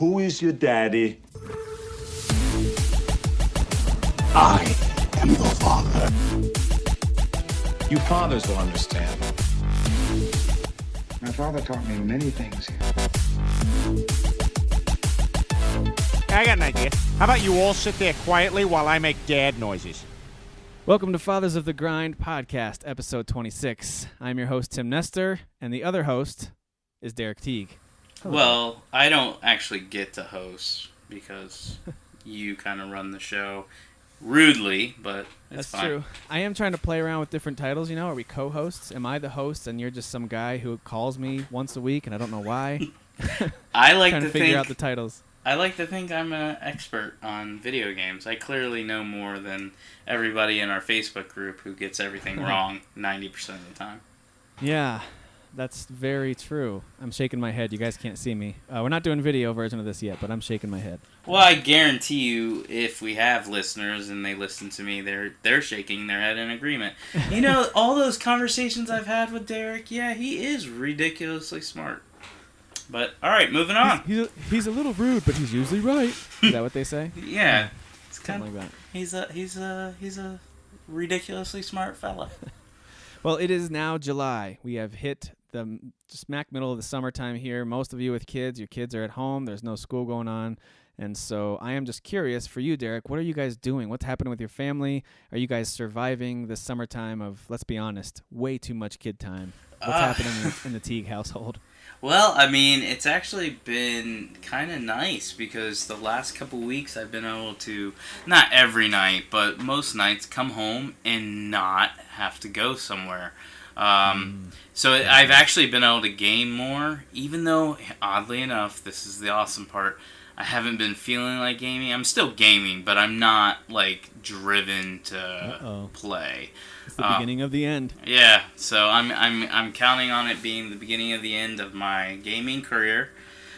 Who is your daddy? I am your father. You fathers will understand. My father taught me many things. I got an idea. How about you all sit there quietly while I make dad noises? Welcome to Fathers of the Grind podcast, episode 26. I'm your host, Tim Nestor, and the other host is Derek Teague. Hello. Well, I don't actually get to host because you kind of run the show rudely, but it's fine. That's true. I am trying to play around with different titles, you know. Are we co-hosts? Am I the host and you're just some guy who calls me once a week and I don't know why? I like trying to figure out the titles. I like to think I'm an expert on video games. I clearly know more than everybody in our Facebook group who gets everything wrong 90% of the time. Yeah, that's very true. I'm shaking my head. You guys can't see me. We're not doing video version of this yet, but I'm shaking my head. Well, I guarantee you, if we have listeners and they listen to me, they're shaking their head in agreement. You know, all those conversations I've had with Derek, yeah, he is ridiculously smart. But, alright, moving on. He's a little rude, but he's usually right. Is that what they say? Yeah. It's kind of like that. He's a ridiculously smart fella. Well, it is now July. We have hit the smack middle of the summertime here. Most of you with kids, your kids are at home. There's no school going on. And so I am just curious for you, Derek, what are you guys doing? What's happening with your family? Are you guys surviving the summertime of, let's be honest, way too much kid time? What's happening in the Teague household? Well, I mean, it's actually been kind of nice because the last couple weeks I've been able to, not every night, but most nights, come home and not have to go somewhere. So I've actually been able to game more, even though, oddly enough, this is the awesome part, I haven't been feeling like gaming. I'm still gaming, but I'm not, like, driven to play. It's the beginning of the end. Yeah, so I'm counting on it being the beginning of the end of my gaming career.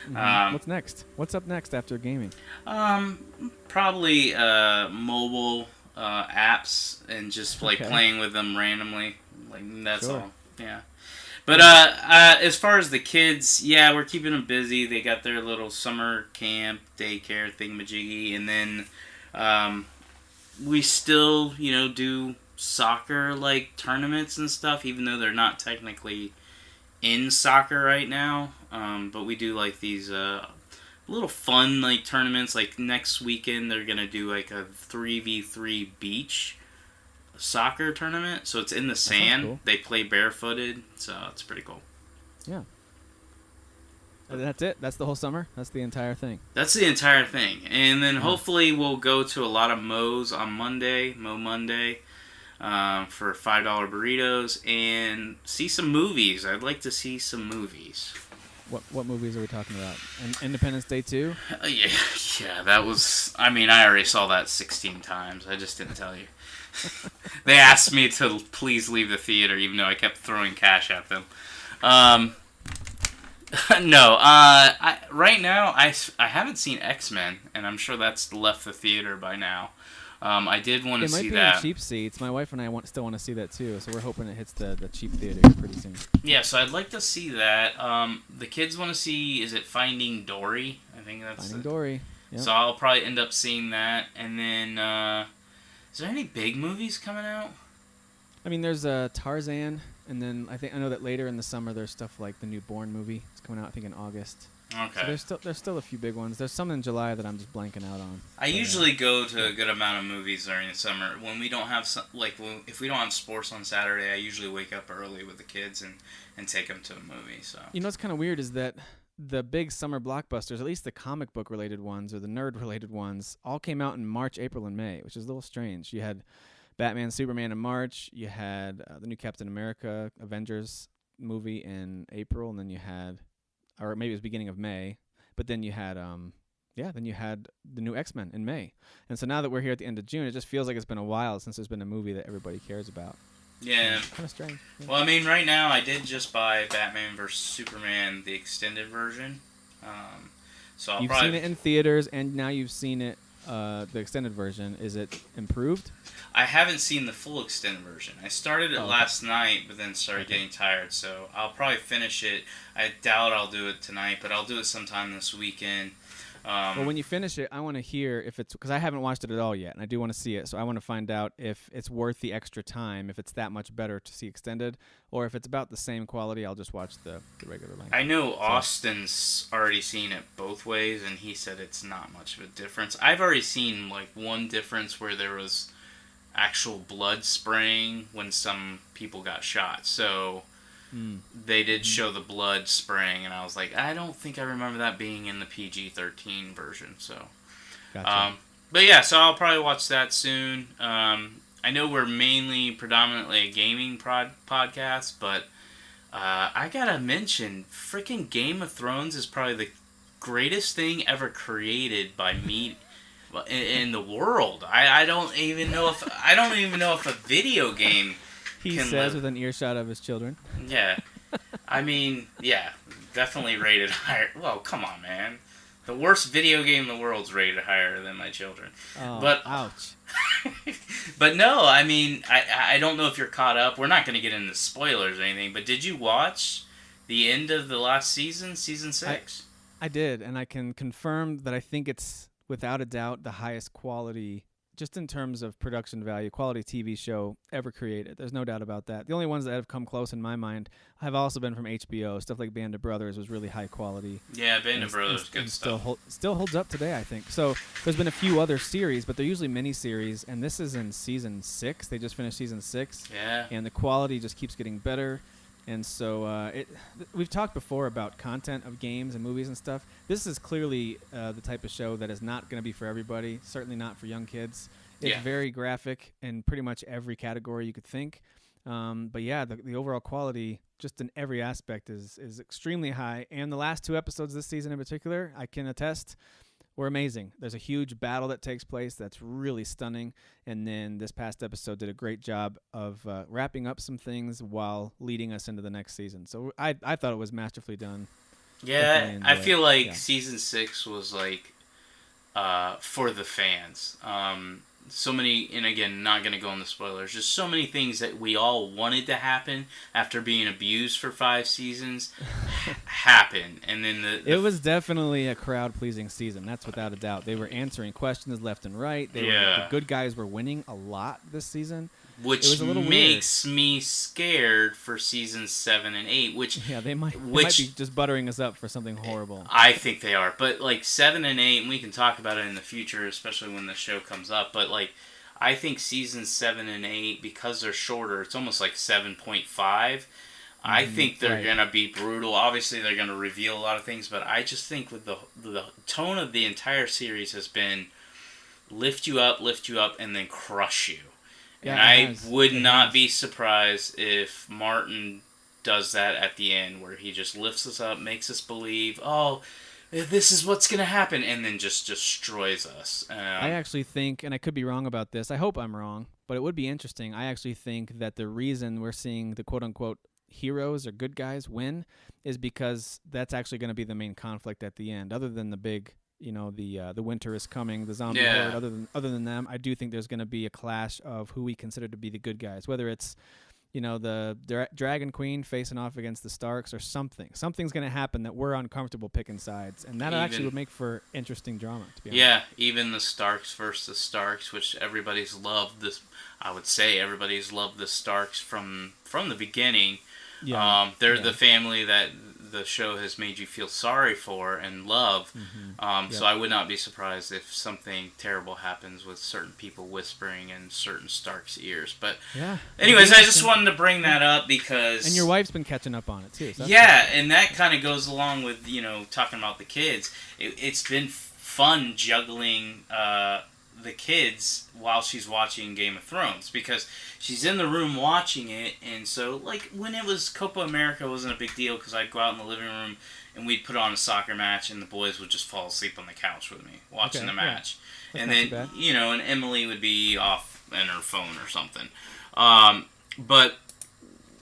Mm-hmm. What's next? What's up next after gaming? Probably mobile apps and just like playing with them randomly. Like that's all. Yeah. But as far as the kids, yeah, we're keeping them busy. They got their little summer camp, daycare thingamajiggy, and then we still, do soccer like tournaments and stuff, even though they're not technically in soccer right now. But we do like these little fun like tournaments. Like next weekend, they're gonna do like a 3v3 beach soccer tournament, so it's in the sand. Cool. They play barefooted, so it's pretty cool. Yeah. And that's it? That's the whole summer? That's the entire thing? That's the entire thing. And then hopefully we'll go to a lot of Mo's on Monday, Mo Monday, for $5 burritos, and see some movies. I'd like to see some movies. What movies are we talking about? Independence Day 2? Yeah, that was... I mean, I already saw that 16 times. I just didn't tell you. They asked me to please leave the theater, even though I kept throwing cash at them. No, right now, I haven't seen X-Men, and I'm sure that's left the theater by now. I did want to see that. It might be in cheap seats. My wife and I still want to see that, too, so we're hoping it hits the cheap theater pretty soon. Yeah, so I'd like to see that. The kids want to see, is it Finding Dory? I think that's Finding Dory. Yep. So I'll probably end up seeing that, and then... is there any big movies coming out? I mean, there's Tarzan, and then I know that later in the summer there's stuff like the new Bourne movie. It's coming out, I think, in August. Okay. So there's still a few big ones. There's some in July that I'm just blanking out on. I usually go to a good amount of movies during the summer. When we don't have if we don't have sports on Saturday, I usually wake up early with the kids and take them to a movie. So you know what's kind of weird is that the big summer blockbusters, at least the comic book related ones or the nerd related ones, all came out in March, April, and May, which is a little strange. You had Batman, Superman in March. You had the new Captain America, Avengers movie in April, and then you had, or maybe it was beginning of May, but then you had, then you had the new X-Men in May. And so now that we're here at the end of June, it just feels like it's been a while since there's been a movie that everybody cares about. Yeah. Kind of strange. Yeah. Well, I mean, right now I did just buy Batman vs. Superman, the extended version. So You've seen it in theaters, and now you've seen it, the extended version. Is it improved? I haven't seen the full extended version. I started it last night, but then started getting tired. So I'll probably finish it. I doubt I'll do it tonight, but I'll do it sometime this weekend. Well, when you finish it, I want to hear if it's, because I haven't watched it at all yet, and I do want to see it. So I want to find out if it's worth the extra time, if it's that much better to see extended, or if it's about the same quality, I'll just watch the regular length. I know Austin's already seen it both ways, and he said it's not much of a difference. I've already seen like one difference where there was actual blood spraying when some people got shot. So they did show the blood spraying, and I was like, I don't think I remember that being in the PG-13 version. So, Gotcha. but yeah, so I'll probably watch that soon. I know we're predominantly a gaming podcast, but I gotta mention, freaking Game of Thrones is probably the greatest thing ever created by me in the world. I don't even know if a video game. He says with an earshot of his children. Yeah. I mean, yeah, definitely rated higher. Well, come on, man. The worst video game in the world is rated higher than my children. Oh, but ouch. But no, I mean, I don't know if you're caught up. We're not going to get into spoilers or anything, but did you watch the end of the last season, season 6? I did, and I can confirm that I think it's, without a doubt, the highest quality, just in terms of production value, quality TV show ever created. There's no doubt about that. The only ones that have come close in my mind have also been from HBO. Stuff like Band of Brothers was really high quality. Yeah, Band of Brothers, good stuff. Still holds up today, I think. So there's been a few other series, but they're usually mini-series, and this is in season 6. They just finished season 6. Yeah. And the quality just keeps getting better. And so we've talked before about content of games and movies and stuff. This is clearly the type of show that is not going to be for everybody, certainly not for young kids. It's very graphic in pretty much every category you could think. But yeah, the overall quality, just in every aspect, is extremely high. And the last 2 episodes this season in particular, I can attest, were amazing. There's a huge battle that takes place that's really stunning. And then this past episode did a great job of wrapping up some things while leading us into the next season. So I thought it was masterfully done. Yeah, I feel like season 6 was like for the fans. So many, and again, not going to go into spoilers, just so many things that we all wanted to happen after being abused for 5 seasons happen. And then it was definitely a crowd-pleasing season. That's without a doubt. They were answering questions left and right. The good guys were winning a lot this season. Which makes me scared for seasons 7 and 8. Which they might be just buttering us up for something horrible. I think they are, but like 7 and 8, and we can talk about it in the future, especially when the show comes up. But like, I think seasons 7 and 8, because they're shorter, it's almost like 7.5. I think they're gonna be brutal. Obviously, they're gonna reveal a lot of things, but I just think with the tone of the entire series has been lift you up, and then crush you. And I would not be surprised if Martin does that at the end, where he just lifts us up, makes us believe, oh, this is what's going to happen, and then just destroys us. I actually think, and I could be wrong about this, I hope I'm wrong, but it would be interesting. I actually think that the reason we're seeing the quote-unquote heroes or good guys win is because that's actually going to be the main conflict at the end, other than the big... the winter is coming, the zombie horde. Other than them, I do think there's going to be a clash of who we consider to be the good guys, whether it's, the Dragon Queen facing off against the Starks or something. Something's going to happen that we're uncomfortable picking sides, and that actually would make for interesting drama, to be honest. Yeah, even the Starks versus the Starks, which everybody's loved this. I would say everybody's loved the Starks from the beginning. Yeah, they're the family that the show has made you feel sorry for and love. So I would not be surprised if something terrible happens with certain people whispering in certain Stark's ears. But anyways, I just wanted to bring that up because... And your wife's been catching up on it too. So and that kind of goes along with, talking about the kids. It's been fun juggling the kids while she's watching Game of Thrones, because she's in the room watching it, and so like when it was Copa America, it wasn't a big deal because I'd go out in the living room and we'd put on a soccer match and the boys would just fall asleep on the couch with me watching the match. And then and Emily would be off in her phone or something. But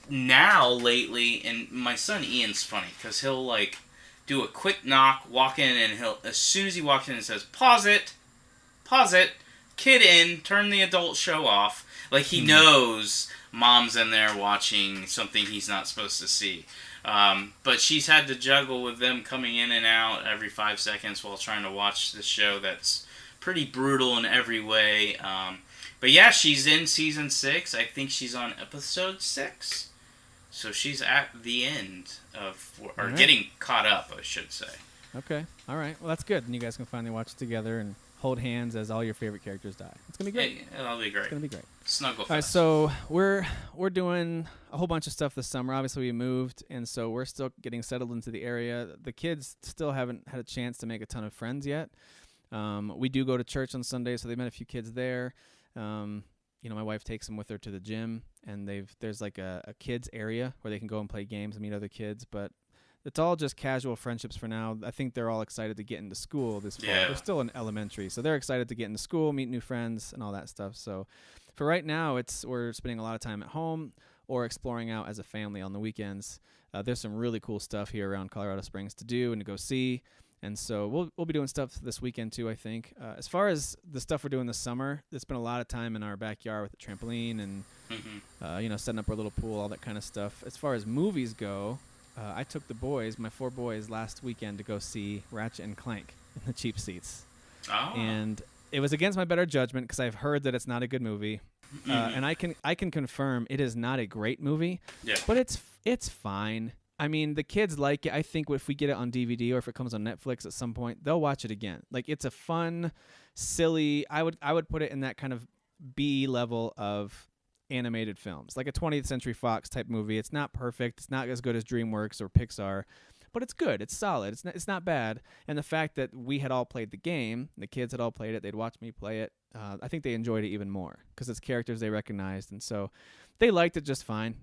now lately, and my son Ian's funny because he'll like do a quick knock, walk in, and he'll, as soon as he walks in and says pause it, kid in, turn the adult show off. Like he knows mom's in there watching something he's not supposed to see. But she's had to juggle with them coming in and out every 5 seconds while trying to watch the show that's pretty brutal in every way. But yeah, she's in season 6. I think she's on episode 6. So she's at the end of, or All right. getting caught up, I should say. Okay. All right. Well, that's good. And you guys can finally watch it together and hold hands as all your favorite characters die. It's gonna be great. Hey, that'll be great. It's gonna be great. Snuggle All right, fest. so we're doing a whole bunch of stuff this summer. Obviously, we moved, and so we're still getting settled into the area. The kids still haven't had a chance to make a ton of friends yet. We do go to church on Sunday, so they met a few kids there. My wife takes them with her to the gym, and there's like a kids area where they can go and play games and meet other kids. But it's all just casual friendships for now. I think they're all excited to get into school this fall. Yeah. They're still in elementary, so they're excited to get into school, meet new friends, and all that stuff. So for right now, we're spending a lot of time at home or exploring out as a family on the weekends. There's some really cool stuff here around Colorado Springs to do and to go see. And so we'll be doing stuff this weekend too, I think. As far as the stuff we're doing this summer, there's been a lot of time in our backyard with the trampoline and setting up our little pool, all that kind of stuff. As far as movies go, I took my 4 boys last weekend to go see Ratchet and Clank in the cheap seats. Oh. And it was against my better judgment because I've heard that it's not a good movie. And I can confirm it is not a great movie. Yeah. But it's fine. I mean, the kids like it. I think if we get it on DVD or if it comes on Netflix at some point, they'll watch it again. Like, it's a fun, silly. I would put it in that kind of B level of animated films, like a 20th Century Fox type movie. It's not perfect. It's not as good as DreamWorks or Pixar, but it's good. It's solid. It's not bad. And the fact that we had all played the game, the kids had all played it, they'd watch me play it. I think they enjoyed it even more because it's characters they recognized, and so they liked it just fine.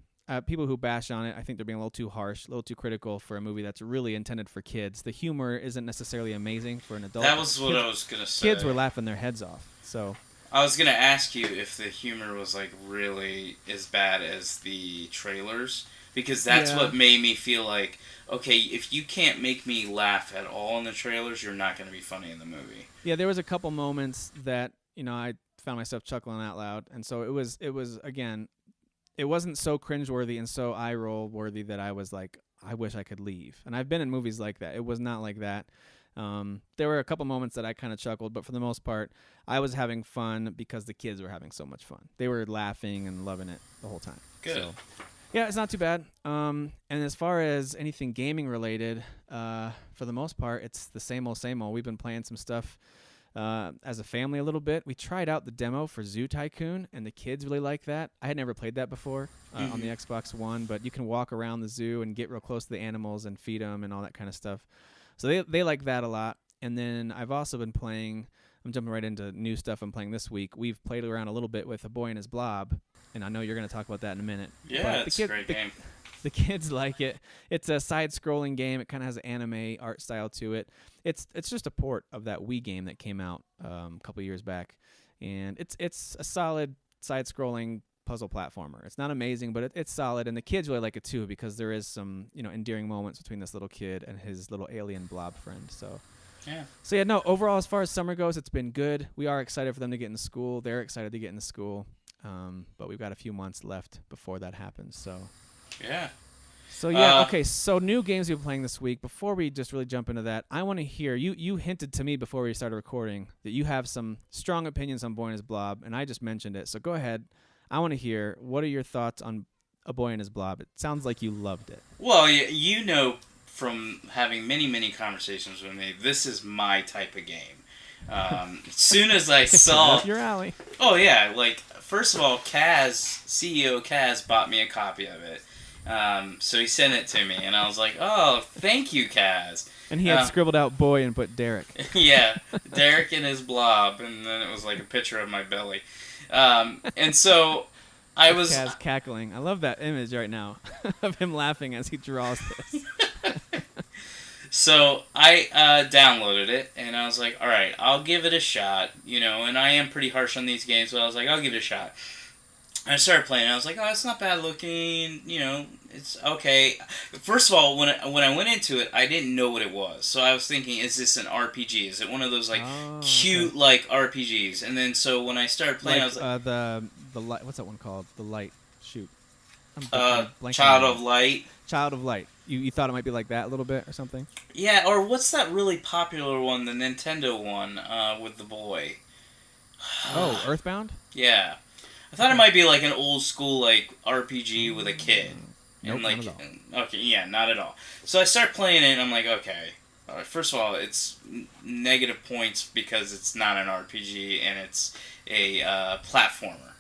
People who bash on it, I think they're being a little too harsh, a little too critical for a movie that's really intended for kids. The humor isn't necessarily amazing for an adult. That was what I was going to say. Kids were laughing their heads off. So I was going to ask you if the humor was like really as bad as the trailers, because that's what made me feel like, okay, if you can't make me laugh at all in the trailers, you're not going to be funny in the movie. Yeah, there was a couple moments that, I found myself chuckling out loud. And so it was again, it wasn't so cringeworthy and so eye roll worthy that I was like, I wish I could leave. And I've been in movies like that. It was not like that. There were a couple moments that I kind of chuckled, but for the most part, I was having fun because the kids were having so much fun. They were laughing and loving it the whole time. Good. So, yeah, it's not too bad. And as far as anything gaming related, for the most part, it's the same old, same old. We've been playing some stuff as a family a little bit. We tried out the demo for Zoo Tycoon, and the kids really like that. I had never played that before on the Xbox One, but you can walk around the zoo and get real close to the animals and feed them and all that kind of stuff. So they like that a lot. And then I've also been playing, I'm jumping right into new stuff I'm playing this week. We've played around a little bit with A Boy and His Blob, and I know you're going to talk about that in a minute. Yeah, it's a great game. The kids like it. It's a side-scrolling game. It kind of has an anime art style to it. It's just a port of that Wii game that came out a couple years back, and it's a solid side-scrolling puzzle platformer. It's not amazing, but it's solid, and the kids really like it too because there is some endearing moments between this little kid and his little alien blob friend. So yeah, no. Overall, as far as summer goes, it's been good. We are excited for them to get into school. They're excited to get into school, but we've got a few months left before that happens. So. Yeah. So yeah, okay. So new games we've been playing this week. Before we just really jump into that, I want to hear you hinted to me before we started recording that you have some strong opinions on Boy and His Blob, and I just mentioned it. So go ahead. I want to hear what are your thoughts on A Boy and His Blob. It sounds like you loved it. Well, you know from having many conversations with me, this is my type of game. As soon as I saw up your alley. Oh yeah, like first of all, CEO Kaz bought me a copy of it. So he sent it to me, and I was like, "Oh, thank you, Kaz." And he had scribbled out "boy" and put Derek. Yeah, Derek and his blob, and then it was like a picture of my belly. And so I was Kaz cackling. I love that image right now of him laughing as he draws this. So I downloaded it, and I was like, "All right, I'll give it a shot." And I am pretty harsh on these games, but I was like, "I'll give it a shot." And I started playing, and I was like, "Oh, it's not bad looking. It's okay." First of all, when I went into it, I didn't know what it was, so I was thinking, "Is this an RPG? Is it one of those cute like RPGs?" And then so when I started playing, I was like, "The light. What's that one called? The light. Shoot. Child of Light." Child of Light. You thought it might be like that a little bit or something? Yeah, or what's that really popular one, the Nintendo one, with the boy? Oh, Earthbound? Yeah. I thought it might be like an old school like RPG with a kid. Nope, And like, not at all. okay, yeah, not at all. So I start playing it and I'm like, okay. First of all, it's negative points because it's not an RPG and it's a platformer.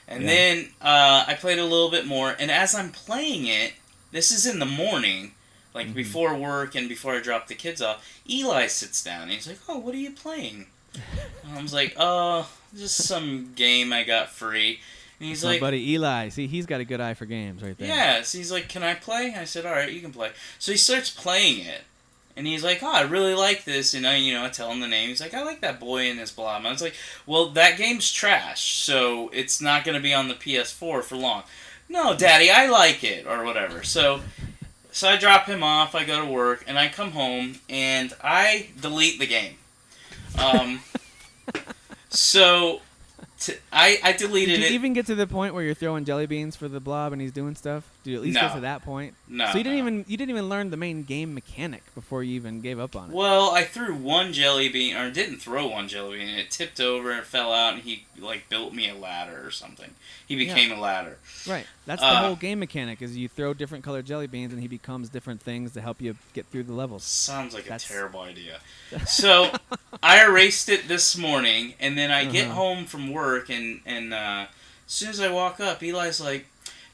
And then I played a little bit more, and as I'm playing it, this is in the morning, like before work and before I drop the kids off, Eli sits down and he's like, oh, what are you playing? And I was like, oh, just some game I got free. And he's My like, buddy Eli, see, he's got a good eye for games right there. yeah, so he's like, can I play? I said, alright, you can play. So he starts playing it. And he's like, oh, I really like this. And I tell him the name. He's like, I like that boy in his blob. And I was like, well, that game's trash, so it's not going to be on the PS4 for long. No, Daddy, I like it, or whatever. So I drop him off, I go to work, and I come home, and I delete the game. I deleted it. Did you even get to the point where you're throwing jelly beans for the blob and he's doing stuff? Did you at least get to that point? No. So you didn't even learn the main game mechanic before you even gave up on it. Well, I threw one jelly bean, or didn't throw one jelly bean, and it tipped over and fell out, and he built me a ladder or something. He became a ladder. Right. That's the whole game mechanic, is you throw different colored jelly beans and he becomes different things to help you get through the levels. Sounds like a terrible idea. So I erased it this morning, and then I get home from work, and as soon as I walk up, Eli's like,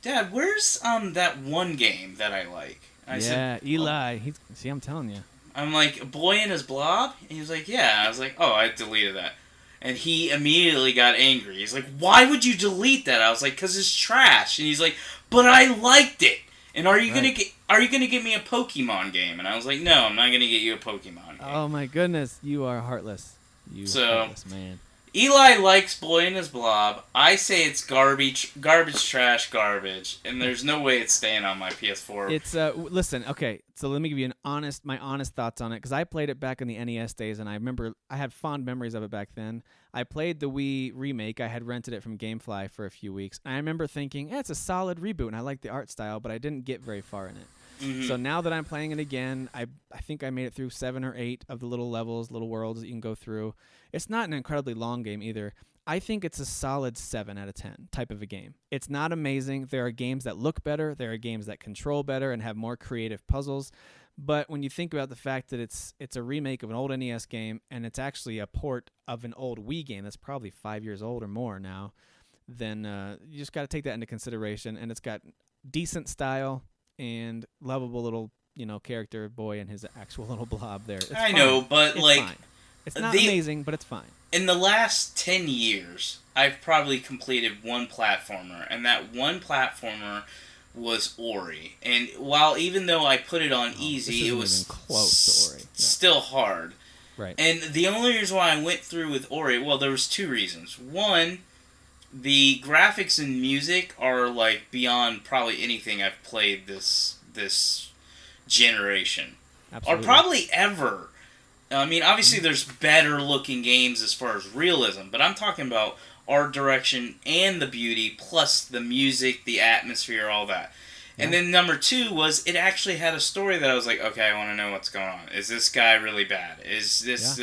Dad, where's that one game that I like? And I said, Eli. See, I'm telling you. I'm like, a boy in his blob? And he was like, yeah. I was like, oh, I deleted that. And he immediately got angry. He's like, why would you delete that? I was like, because it's trash. And he's like, but I liked it. And are you gonna get me a Pokemon game? And I was like, no, I'm not gonna get you a Pokemon game. Oh my goodness, you are heartless. Heartless man. Eli likes Boy in His Blob. I say it's garbage, trash, garbage, and there's no way it's staying on my PS4. It's listen, okay. So let me give you my honest thoughts on it, because I played it back in the NES days, and I remember I had fond memories of it back then. I played the Wii remake. I had rented it from GameFly for a few weeks, and I remember thinking, it's a solid reboot, and I like the art style, but I didn't get very far in it. Mm-hmm. So now that I'm playing it again, I think I made it through 7 or 8 of the little levels, little worlds that you can go through. It's not an incredibly long game either. I think it's a solid 7 out of 10 type of a game. It's not amazing. There are games that look better. There are games that control better and have more creative puzzles. But when you think about the fact that it's a remake of an old NES game, and it's actually a port of an old Wii game that's probably 5 years old or more now, then you just got to take that into consideration. And it's got decent style and lovable little, character boy and his actual little blob there. It's I fine. know, but it's fine. It's not amazing, but it's fine. In the last 10 years, I've probably completed one platformer, and that one platformer was Ori. And even though I put it on easy, it was close to Ori. Still hard. Right. And the only reason why I went through with Ori, well, there was 2 reasons. One, the graphics and music are beyond probably anything I've played this generation. Absolutely. Or probably ever. I mean, obviously there's better looking games as far as realism, but I'm talking about art direction and the beauty, plus the music, the atmosphere, all that. Yeah. And then number 2 was it actually had a story that I was like, okay, I want to know what's going on. Is this guy really bad? Is this?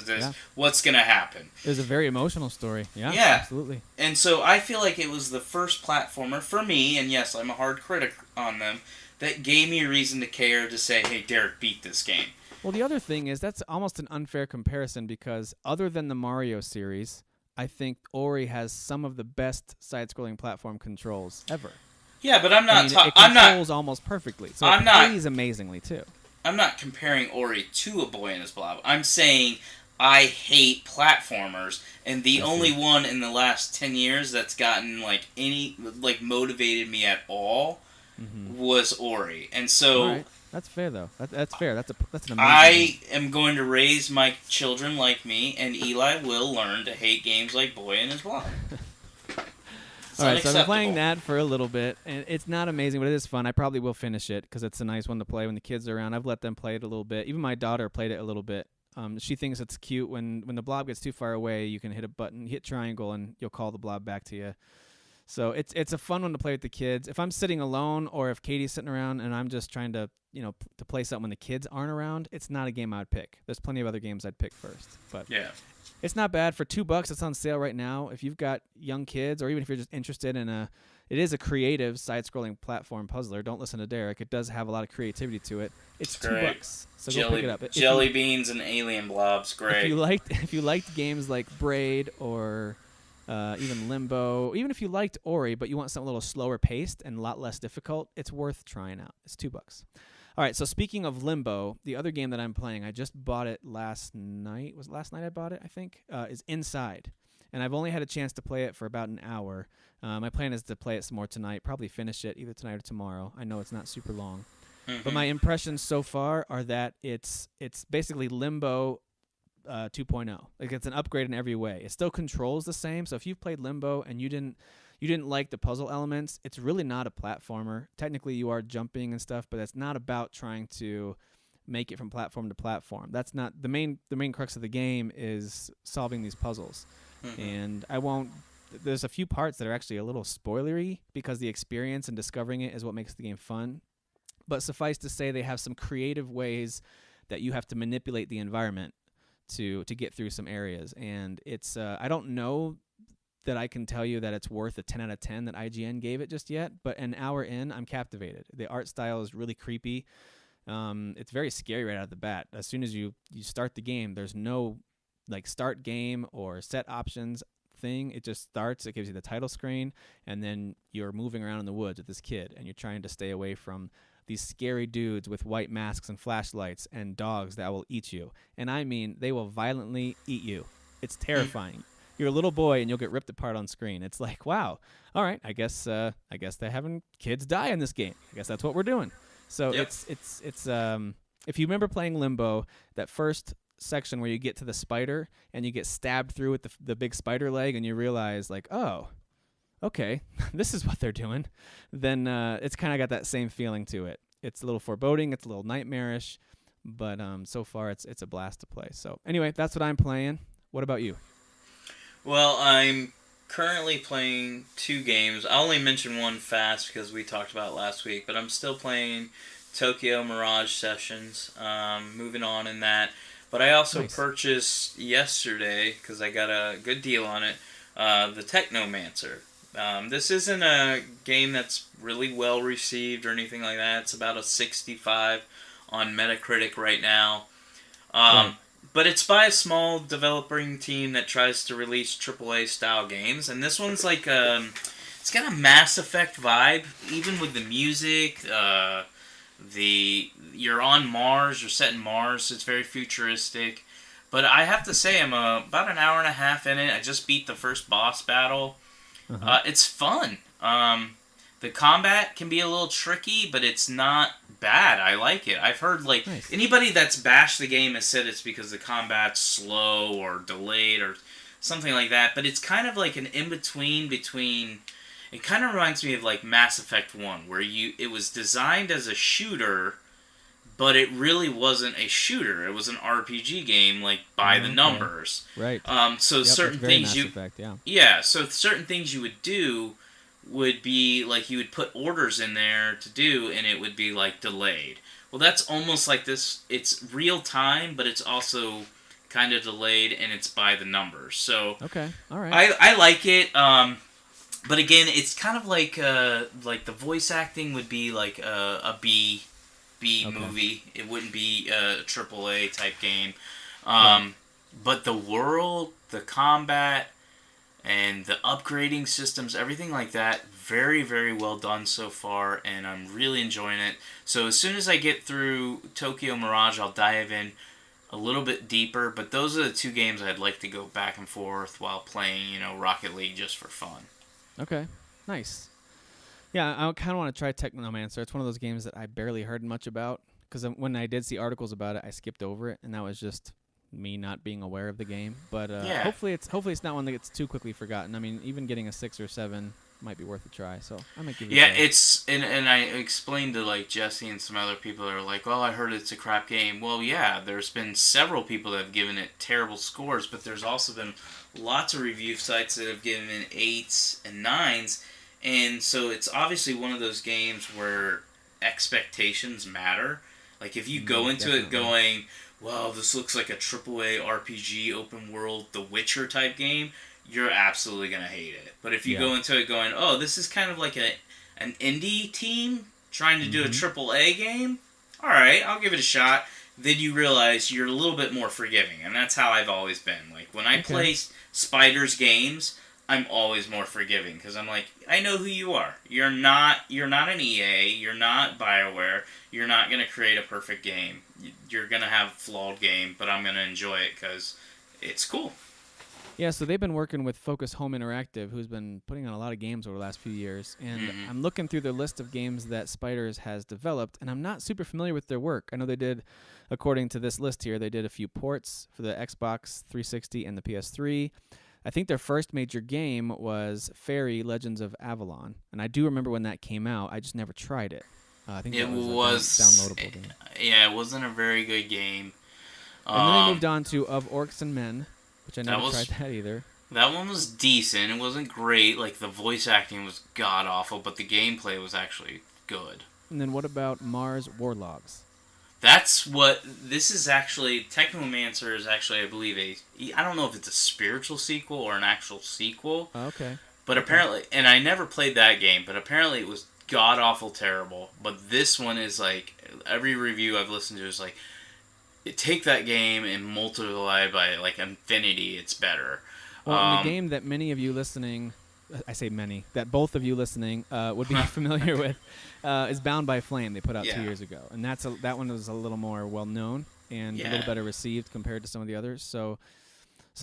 Yeah. What's going to happen? It was a very emotional story. Yeah, absolutely. And so I feel like it was the first platformer for me, and yes, I'm a hard critic on them, that gave me a reason to care, to say, hey, Derek, beat this game. Well, the other thing is that's almost an unfair comparison, because other than the Mario series, I think Ori has some of the best side-scrolling platform controls ever. Yeah, but I'm not. It controls almost perfectly. So it plays amazingly too. I'm not comparing Ori to A Boy in His Blob. I'm saying I hate platformers, and the only one in the last 10 years that's gotten motivated me at all was Ori, and so. All right. That's fair, though. That's fair. That's an amazing I am going to raise my children like me, and Eli will learn to hate games like Boy in His Blob. All right, so I've been playing that for a little bit, and it's not amazing, but it is fun. I probably will finish it because it's a nice one to play when the kids are around. I've let them play it a little bit. Even my daughter played it a little bit. She thinks it's cute when the blob gets too far away. You can hit a button, hit triangle, and you'll call the blob back to you. So it's a fun one to play with the kids. If I'm sitting alone or if Katie's sitting around and I'm just trying to, to play something when the kids aren't around, it's not a game I'd pick. There's plenty of other games I'd pick first. But Yeah. it's not bad for $2. It's on sale right now. If you've got young kids or even if you're just interested in it is a creative side-scrolling platform puzzler. Don't listen to Derek. It does have a lot of creativity to it. It's $2. So go pick it up. Jelly beans and alien blobs, great. If you liked games like Braid or even Limbo, even if you liked Ori, but you want something a little slower paced and a lot less difficult, it's worth trying out. It's $2. All right, so speaking of Limbo, the other game that I'm playing, I just bought it last night. Was it last night I bought it, I think? Is Inside. And I've only had a chance to play it for about an hour. My plan is to play it some more tonight, probably finish it either tonight or tomorrow. I know it's not super long. But my impressions so far are that it's basically Limbo 2.0. Like it's an upgrade in every way. It still controls the same. So if you've played Limbo and you didn't like the puzzle elements, it's really not a platformer. Technically you are jumping and stuff, but it's not about trying to make it from platform to platform. That's not the main crux of the game is solving these puzzles. And there's a few parts that are actually a little spoilery because the experience and discovering it is what makes the game fun. But suffice to say, they have some creative ways that you have to manipulate the environment to get through some areas. And it's I don't know that I can tell you that it's worth a 10 out of 10 that IGN gave it just yet, but an hour in, I'm captivated. The art style is really creepy. It's very scary right out of the bat. As soon as you start the game, there's no like start game or set options thing. It just starts. It gives you the title screen, and then you're moving around in the woods with this kid, and you're trying to stay away from these scary dudes with white masks and flashlights and dogs that will eat you. And I mean, they will violently eat you. It's terrifying. You're a little boy, and you'll get ripped apart on screen. It's like, wow, all right, I guess they're having kids die in this game. I guess that's what we're doing. So it's if you remember playing Limbo, that first section where you get to the spider and you get stabbed through with the big spider leg and you realize like, oh, okay, this is what they're doing, then it's kind of got that same feeling to it. It's a little foreboding, it's a little nightmarish, but so far it's a blast to play. So anyway, that's what I'm playing. What about you? Well, I'm currently playing 2 games. I'll only mention one fast because we talked about it last week, but I'm still playing Tokyo Mirage Sessions, moving on in that. But I also purchased yesterday, because I got a good deal on it, the Technomancer. This isn't a game that's really well received or anything like that. It's about a 65 on Metacritic right now. But it's by a small developing team that tries to release AAA style games. And this one's like, it's got a Mass Effect vibe, even with the music, you're on Mars, you're set in Mars, it's very futuristic. But I have to say, I'm about an hour and a half in it. I just beat the first boss battle. It's fun. The combat can be a little tricky, but it's not bad. I like it. I've heard anybody that's bashed the game has said it's because the combat's slow or delayed or something like that. But it's kind of like an in-between between... It kind of reminds me of like Mass Effect 1, where it was designed as a shooter, but it really wasn't a shooter. It was an RPG game, like by the numbers. Right. So certain things Mass Effect, so certain things you would do would be like you would put orders in there to do, and it would be like delayed. Well, that's almost like this. It's real time, but it's also kind of delayed, and it's by the numbers. So okay, all right. I like it. But again, it's kind of like the voice acting would be like a B movie. It wouldn't be a AAA type game. But the world, the combat, and the upgrading systems, everything like that, very, very well done so far, and I'm really enjoying it. So as soon as I get through Tokyo Mirage, I'll dive in a little bit deeper. But those are the 2 games I'd like to go back and forth while playing, Rocket League just for fun. Okay, nice. Yeah, I kind of want to try Technomancer. It's one of those games that I barely heard much about because when I did see articles about it, I skipped over it, and that was just me not being aware of the game. But hopefully it's not one that gets too quickly forgotten. I mean, even getting a 6 or 7 might be worth a try. So I might give it Yeah, a try. it's and I explained to like Jesse and some other people that are like, "Well, I heard it's a crap game." Well, yeah, there's been several people that have given it terrible scores, but there's also been lots of review sites that have given it 8s and 9s, and so it's obviously one of those games where expectations matter. Like if you go into it going, "Well, this looks like a AAA RPG open world The Witcher type game," you're absolutely going to hate it. But if you go into it going, "Oh, this is kind of like an indie team trying to do a AAA game," all right, I'll give it a shot. Then you realize you're a little bit more forgiving, and that's how I've always been. Like when I play Spider's games, I'm always more forgiving because I'm like, I know who you are. You're not an EA. You're not BioWare. You're not going to create a perfect game. You're going to have a flawed game, but I'm going to enjoy it because it's cool. Yeah, so they've been working with Focus Home Interactive, who's been putting on a lot of games over the last few years. And I'm looking through their list of games that Spiders has developed, and I'm not super familiar with their work. I know they did, according to this list here, they did a few ports for the Xbox 360 and the PS3. I think their first major game was Fairy Legends of Avalon, and I do remember when that came out. I just never tried it. I think It that was a downloadable game. Yeah, it wasn't a very good game. And then they moved on to Of Orcs and Men, which I never tried that either. That one was decent. It wasn't great. Like, the voice acting was god-awful, but the gameplay was actually good. And then what about Mars Warlogs? That's what... This is actually... Technomancer is actually, I believe, I don't know if it's a spiritual sequel or an actual sequel. Oh, okay. But apparently... And I never played that game, but apparently it was god-awful terrible. But this one is like... Every review I've listened to is like... Take that game and multiply by like infinity. It's better. Well, the game that many of you listening, I say many, that both of you listening would be familiar with, is Bound by Flame. They put out 2 years ago, and that one was a little more well known and a little better received compared to some of the others. So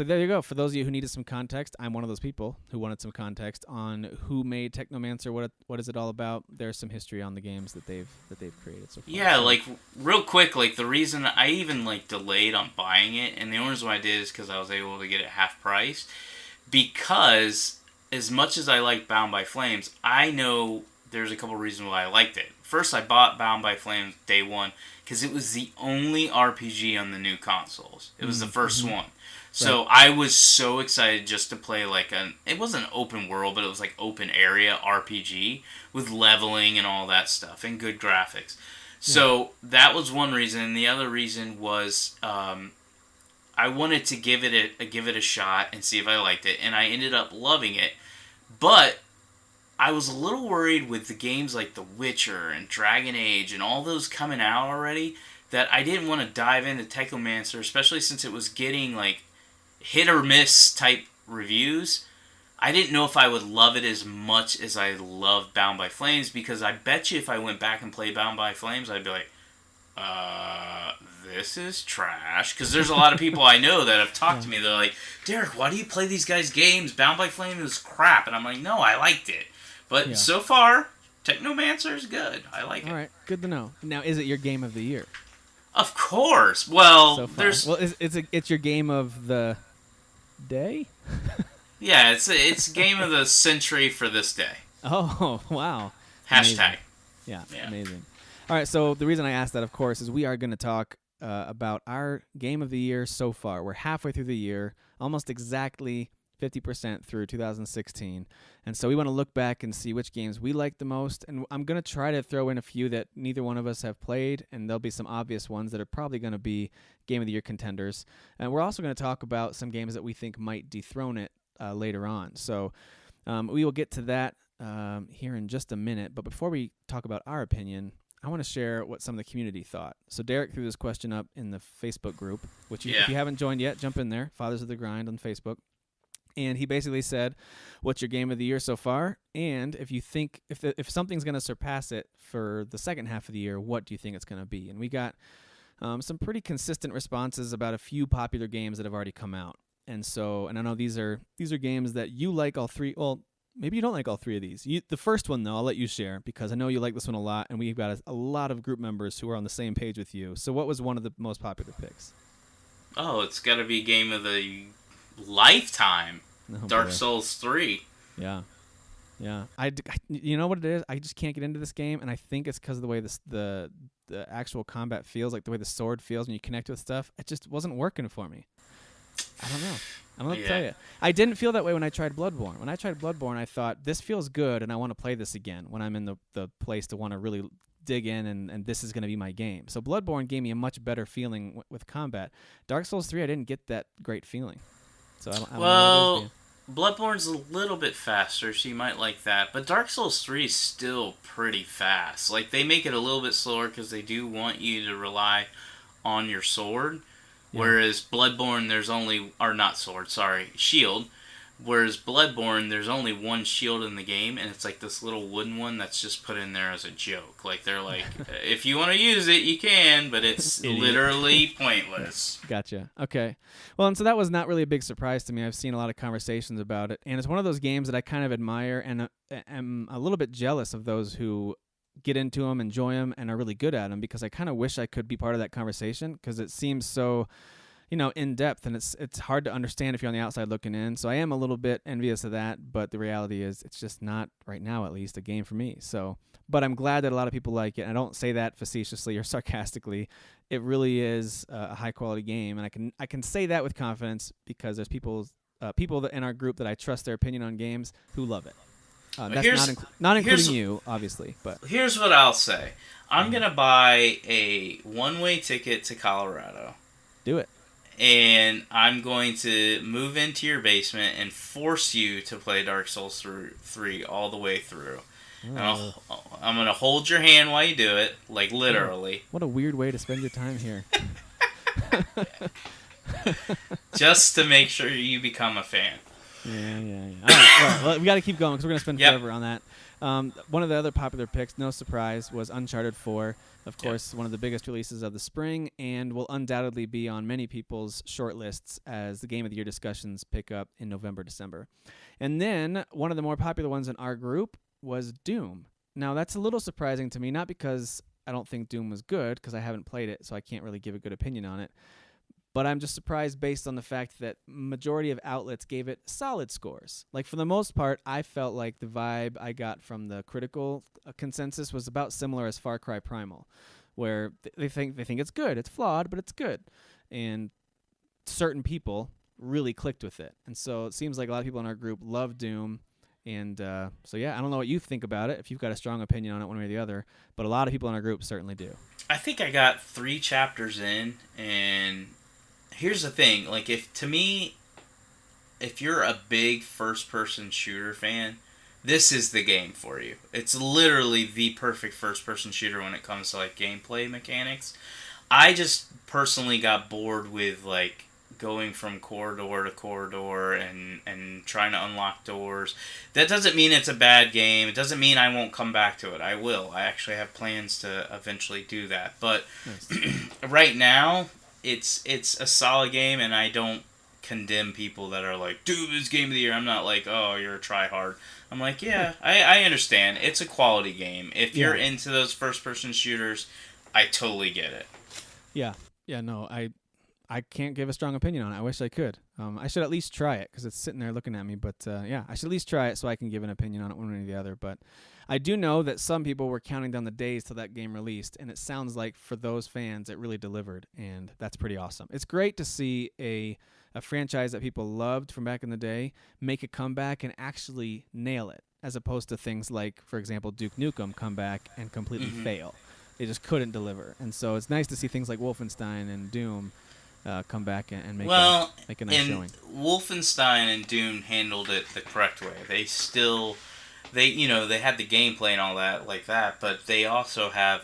there you go. For those of you who needed some context, I'm one of those people who wanted some context on who made Technomancer, what is it all about. There's some history on the games that they've created so far. Yeah, like real quick, like the reason I even like delayed on buying it, and the only reason why I did is because I was able to get it half price. Because as much as I like Bound by Flames, I know there's a couple reasons why I liked it. First, I bought Bound by Flames day one because it was the only RPG on the new consoles. It was the first one. So I was so excited just to play like it wasn't open world, but it was like open area RPG with leveling and all that stuff and good graphics. So that was one reason. And the other reason was I wanted to give it a shot and see if I liked it, and I ended up loving it. But I was a little worried with the games like The Witcher and Dragon Age and all those coming out already that I didn't want to dive into Technomancer, especially since it was getting like hit or miss type reviews. I didn't know if I would love it as much as I love Bound by Flames, because I bet you if I went back and played Bound by Flames, I'd be like, this is trash. Because there's a lot of people I know that have talked to me. They're like, Derek, why do you play these guys' games? Bound by Flames is crap. And I'm like, no, I liked it. But so far, Technomancer is good. I like it. All right, good to know. Now, is it your game of the year? Of course. Well, So far. there's... Well, it's your game of the day? Yeah, it's game of the century for this day. Oh, wow. Hashtag. Amazing. Yeah, amazing. All right, so the reason I asked that, of course, is we are going to talk about our game of the year so far. We're halfway through the year, almost exactly 50% through 2016. And so we want to look back and see which games we like the most. And I'm going to try to throw in a few that neither one of us have played, and there'll be some obvious ones that are probably going to be Game of the Year contenders. And we're also going to talk about some games that we think might dethrone it later on. So we will get to that here in just a minute. But before we talk about our opinion, I want to share what some of the community thought. So Derek threw this question up in the Facebook group, which if you haven't joined yet, jump in there, Fathers of the Grind on Facebook. And he basically said, what's your game of the year so far? And if you think, if something's going to surpass it for the second half of the year, what do you think it's going to be? And we got some pretty consistent responses about a few popular games that have already come out. And I know these are games that you like all three. Well, maybe you don't like all three of these. The first one, though, I'll let you share, because I know you like this one a lot, and we've got a lot of group members who are on the same page with you. So what was one of the most popular picks? Oh, it's got to be game of the lifetime. Oh, Dark boy. Souls 3. Yeah. Yeah, you know what it is? I just can't get into this game, and I think it's because of the way the actual combat feels, like the way the sword feels when you connect with stuff. It just wasn't working for me. I don't know. I don't know what to tell you. I didn't feel that way when I tried Bloodborne. When I tried Bloodborne, I thought, this feels good, and I want to play this again when I'm in the place to want to really dig in, and this is going to be my game. So Bloodborne gave me a much better feeling with combat. Dark Souls 3, I didn't get that great feeling. So I don't know what it is. Bloodborne's a little bit faster, so you might like that. But Dark Souls 3 is still pretty fast. Like, they make it a little bit slower because they do want you to rely on your sword. Yeah. Whereas Bloodborne, shield. Whereas Bloodborne, there's only one shield in the game, and it's like this little wooden one that's just put in there as a joke. Like, they're like, if you want to use it, you can, but it's literally pointless. Gotcha. Okay. Well, and so that was not really a big surprise to me. I've seen a lot of conversations about it, and it's one of those games that I kind of admire and am a little bit jealous of those who get into them, enjoy them, and are really good at them, because I kind of wish I could be part of that conversation, because it seems so, in depth, and it's hard to understand if you're on the outside looking in. So I am a little bit envious of that, but the reality is it's just not, right now at least, a game for me. So, but I'm glad that a lot of people like it. And I don't say that facetiously or sarcastically. It really is a high quality game, and I can say that with confidence because there's people that in our group that I trust their opinion on games who love it. That's not including you, obviously. But here's what I'll say: I'm gonna buy a one-way ticket to Colorado. Do it. And I'm going to move into your basement and force you to play Dark Souls 3 all the way through. I'm going to hold your hand while you do it, like literally. What a weird way to spend your time here. Just to make sure you become a fan. Yeah. All right, well, we got to keep going because we're going to spend forever on that. One of the other popular picks, no surprise, was Uncharted 4. Of course, one of the biggest releases of the spring, and will undoubtedly be on many people's shortlists as the Game of the Year discussions pick up in November, December. And then, one of the more popular ones in our group was Doom. Now, that's a little surprising to me, not because I don't think Doom was good, because I haven't played it, so I can't really give a good opinion on it. But I'm just surprised based on the fact that majority of outlets gave it solid scores. Like, for the most part, I felt like the vibe I got from the critical consensus was about similar as Far Cry Primal, where they think it's good, it's flawed, but it's good. And certain people really clicked with it. And so it seems like a lot of people in our group love Doom. And so, yeah, I don't know what you think about it, if you've got a strong opinion on it one way or the other, but a lot of people in our group certainly do. I think I got 3 chapters in, and here's the thing, like, if you're a big first-person shooter fan, this is the game for you. It's literally the perfect first-person shooter when it comes to, like, gameplay mechanics. I just personally got bored with, like, going from corridor to corridor and trying to unlock doors. That doesn't mean it's a bad game. It doesn't mean I won't come back to it. I will. I actually have plans to eventually do that. But right now, it's a solid game, and I don't condemn people that are like, dude, this Game of the Year. I'm not like, oh, you're a tryhard. I'm like, yeah, I understand. It's a quality game. If you're into those first-person shooters, I totally get it. Yeah, no, I can't give a strong opinion on it. I wish I could. I should at least try it because it's sitting there looking at me. But yeah, I should at least try it so I can give an opinion on it one way or the other. But I do know that some people were counting down the days till that game released, and it sounds like for those fans, it really delivered, and that's pretty awesome. It's great to see a franchise that people loved from back in the day make a comeback and actually nail it, as opposed to things like, for example, Duke Nukem come back and completely fail. They just couldn't deliver. And so it's nice to see things like Wolfenstein and Doom come back and make a nice showing. Wolfenstein and Doom handled it the correct way. They had the gameplay and all that like that, but they also have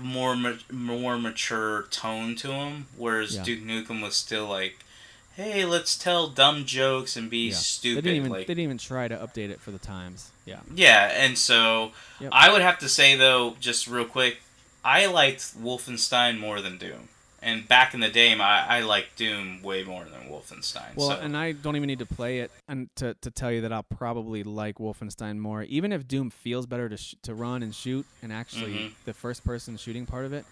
more mature tone to them. Whereas Duke Nukem was still like, hey, let's tell dumb jokes and be stupid. They didn't even try to update it for the times. Yeah. Yeah, and so I would have to say though, just real quick, I liked Wolfenstein more than Doom. And back in the day, I liked Doom way more than Wolfenstein. Well, and I don't even need to play it and to tell you that I'll probably like Wolfenstein more. Even if Doom feels better to run and shoot, and actually the first-person shooting part of it,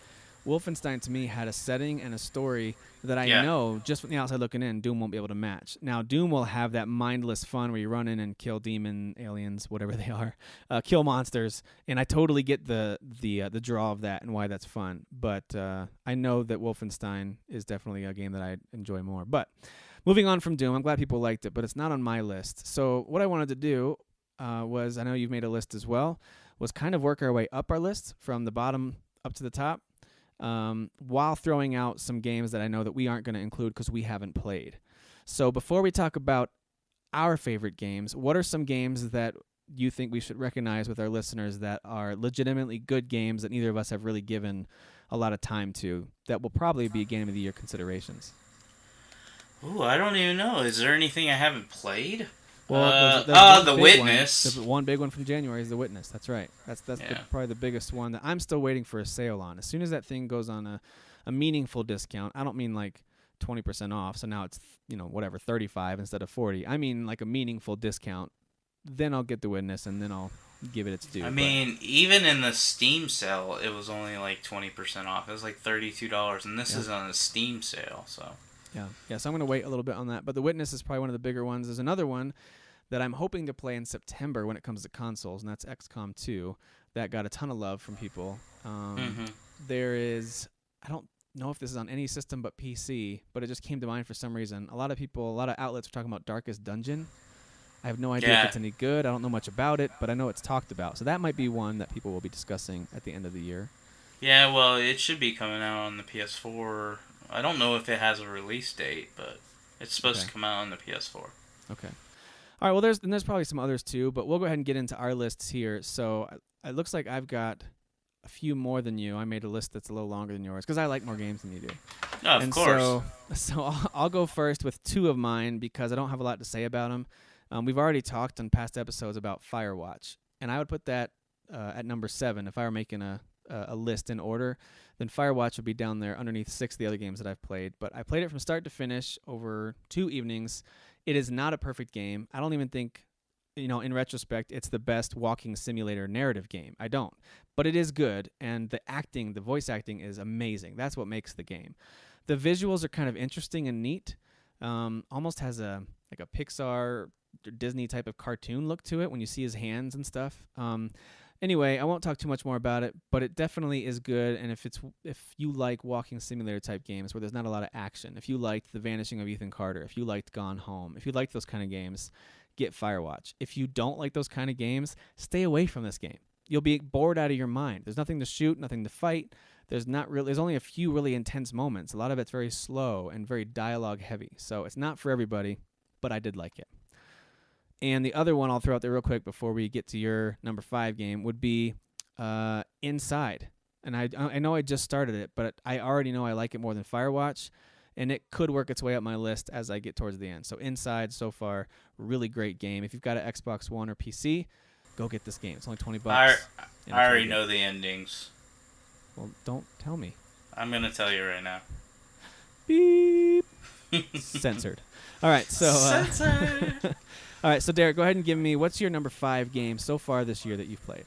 Wolfenstein to me had a setting and a story that I Yeah. know just from the outside looking in, Doom won't be able to match. Now, Doom will have that mindless fun where you run in and kill demon aliens, whatever they are, kill monsters, and I totally get the draw of that and why that's fun. But I know that Wolfenstein is definitely a game that I enjoy more. But moving on from Doom, I'm glad people liked it, but it's not on my list. So what I wanted to do was, I know you've made a list as well, was kind of work our way up our list from the bottom up to the top. While throwing out some games that I know that we aren't going to include because we haven't played. So before we talk about our favorite games, what are some games that you think we should recognize with our listeners that are legitimately good games that neither of us have really given a lot of time to, that will probably be Game of the Year considerations? Ooh, I don't even know. Is there anything I haven't played? Well, The Witness. The one big one from January is The Witness. That's right. That's probably the biggest one that I'm still waiting for a sale on. As soon as that thing goes on a meaningful discount, I don't mean like 20% off, so now it's, whatever, 35 instead of 40. I mean like a meaningful discount. Then I'll get The Witness, and then I'll give it its due. I mean, even in the Steam sale, it was only like 20% off. It was like $32, and this is on a Steam sale, so... Yeah, so I'm going to wait a little bit on that. But The Witness is probably one of the bigger ones. There's another one that I'm hoping to play in September when it comes to consoles, and that's XCOM 2. That got a ton of love from people. There is, I don't know if this is on any system but PC, but it just came to mind for some reason. A lot of outlets are talking about Darkest Dungeon. I have no idea if it's any good. I don't know much about it, but I know it's talked about. So that might be one that people will be discussing at the end of the year. Yeah, well, it should be coming out on the PS4. I don't know if it has a release date, but it's supposed to come out on the PS4. Okay. All right, well, there's probably some others too, but we'll go ahead and get into our lists here. So it looks like I've got a few more than you. I made a list that's a little longer than yours because I like more games than you do. Oh, of course. So I'll go first with two of mine because I don't have a lot to say about them. We've already talked on past episodes about Firewatch, and I would put that at number 7 if I were making a list in order. Then Firewatch would be down there underneath 6 of the other games that I've played. But I played it from start to finish over 2 evenings. It is not a perfect game. I don't even think, in retrospect, it's the best walking simulator narrative game. I don't. But it is good, and the voice acting is amazing. That's what makes the game. The visuals are kind of interesting and neat. Almost has a Pixar or Disney type of cartoon look to it when you see his hands and stuff. Anyway, I won't talk too much more about it, but it definitely is good. And if you like walking simulator type games where there's not a lot of action, if you liked The Vanishing of Ethan Carter, if you liked Gone Home, if you like those kind of games, get Firewatch. If you don't like those kind of games, stay away from this game. You'll be bored out of your mind. There's nothing to shoot, nothing to fight. There's only a few really intense moments. A lot of it's very slow and very dialogue heavy. So it's not for everybody, but I did like it. And the other one I'll throw out there real quick before we get to your number 5 game would be Inside. And I know I just started it, but I already know I like it more than Firewatch, and it could work its way up my list as I get towards the end. So Inside, so far, really great game. If you've got an Xbox One or PC, go get this game. It's only $20. I already know the endings. Well, don't tell me. I'm going to tell you right now. Beep. Censored. All right, so... Censored! All right, so Derek, go ahead and give me, what's your number 5 game so far this year that you've played?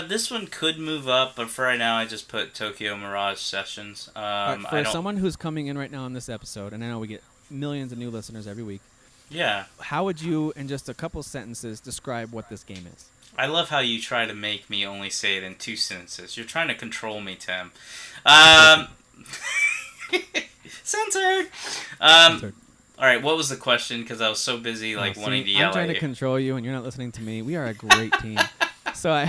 This one could move up, but for right now, I just put Tokyo Mirage Sessions. For someone who's coming in right now on this episode, and I know we get millions of new listeners every week. Yeah. How would you, in just a couple sentences, describe what this game is? I love how you try to make me only say it in 2 sentences. You're trying to control me, Tim. Censored! Censored. All right, what was the question? Because I was so busy wanting to yell I'm trying at to control you, and you're not listening to me. We are a great team. So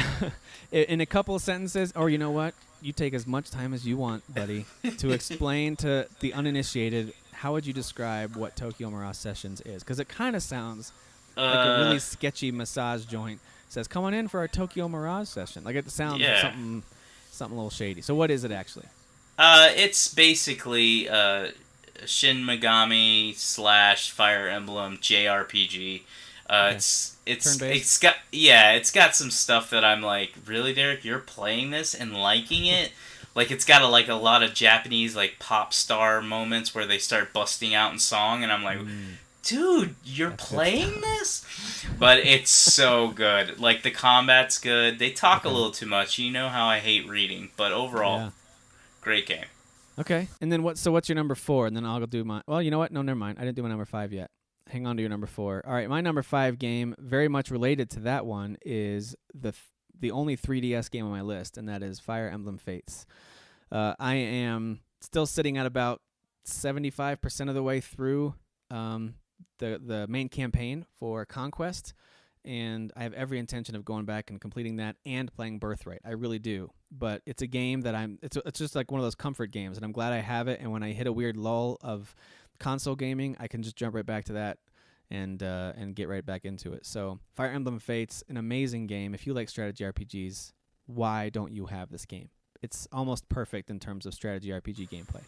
in a couple of sentences, or you know what? You take as much time as you want, buddy, to explain to the uninitiated, how would you describe what Tokyo Mirage Sessions is? Because it kind of sounds like a really sketchy massage joint. It says, come on in for our Tokyo Mirage session. Like it sounds something a little shady. So what is it actually? It's basically Shin Megami / Fire Emblem JRPG. It's got some stuff that I'm like, really, Derek, you're playing this and liking it? Like it's got a lot of Japanese pop star moments where they start busting out in song, and I'm like, dude, you're playing this? But it's so good. The combat's good. They talk a little too much. You know how I hate reading, but overall, Great game. Okay. And then what's your number 4? And then I'll go do my. Well, you know what? No, never mind. I didn't do my number 5 yet. Hang on to your number 4. All right, my number 5 game, very much related to that one, is the only 3DS game on my list, and that is Fire Emblem Fates. I am still sitting at about 75% of the way through the main campaign for Conquest, and I have every intention of going back and completing that and playing Birthright. I really do. But it's a game that it's just like one of those comfort games, and I'm glad I have it. And when I hit a weird lull of console gaming, I can just jump right back to that and get right back into it. So Fire Emblem Fates, an amazing game. If you like strategy RPGs, why don't you have this game? It's almost perfect in terms of strategy RPG gameplay.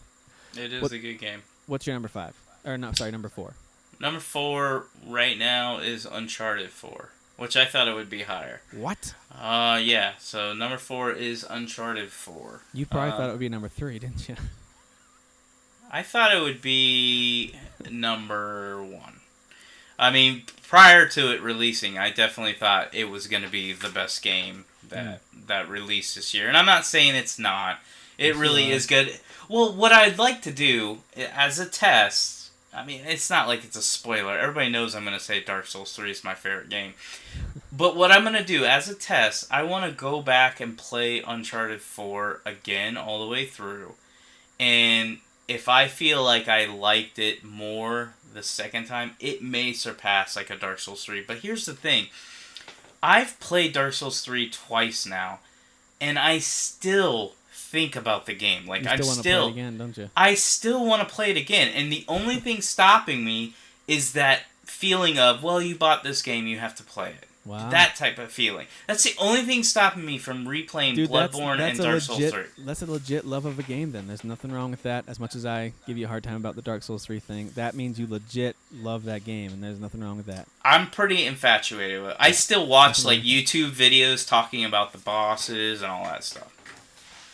It is a good game. What's your number 5? Or no, sorry, number 4. Number 4 right now is Uncharted 4, which I thought it would be higher. What? Yeah. So number 4 is Uncharted 4. You probably thought it would be number 3, didn't you? I thought it would be number 1. I mean, prior to it releasing, I definitely thought it was going to be the best game that released this year. And I'm not saying it's not. It really is good. Well, what I'd like to do as a test, I mean, it's not like it's a spoiler. Everybody knows I'm going to say Dark Souls 3 is my favorite game. But what I'm going to do as a test, I want to go back and play Uncharted 4 again all the way through. And if I feel like I liked it more the second time, it may surpass like a Dark Souls 3. But here's the thing. I've played Dark Souls 3 twice now, and I still think about the game. Like, you still want to play it again, don't you? I still want to play it again. And the only thing stopping me is that feeling of, well, you bought this game, you have to play it. Wow. That type of feeling. That's the only thing stopping me from replaying Bloodborne and Dark Souls 3. That's a legit love of a game then. There's nothing wrong with that. As much as I give you a hard time about the Dark Souls 3 thing, that means you legit love that game, and there's nothing wrong with that. I'm pretty infatuated with it. I still watch like YouTube videos talking about the bosses and all that stuff.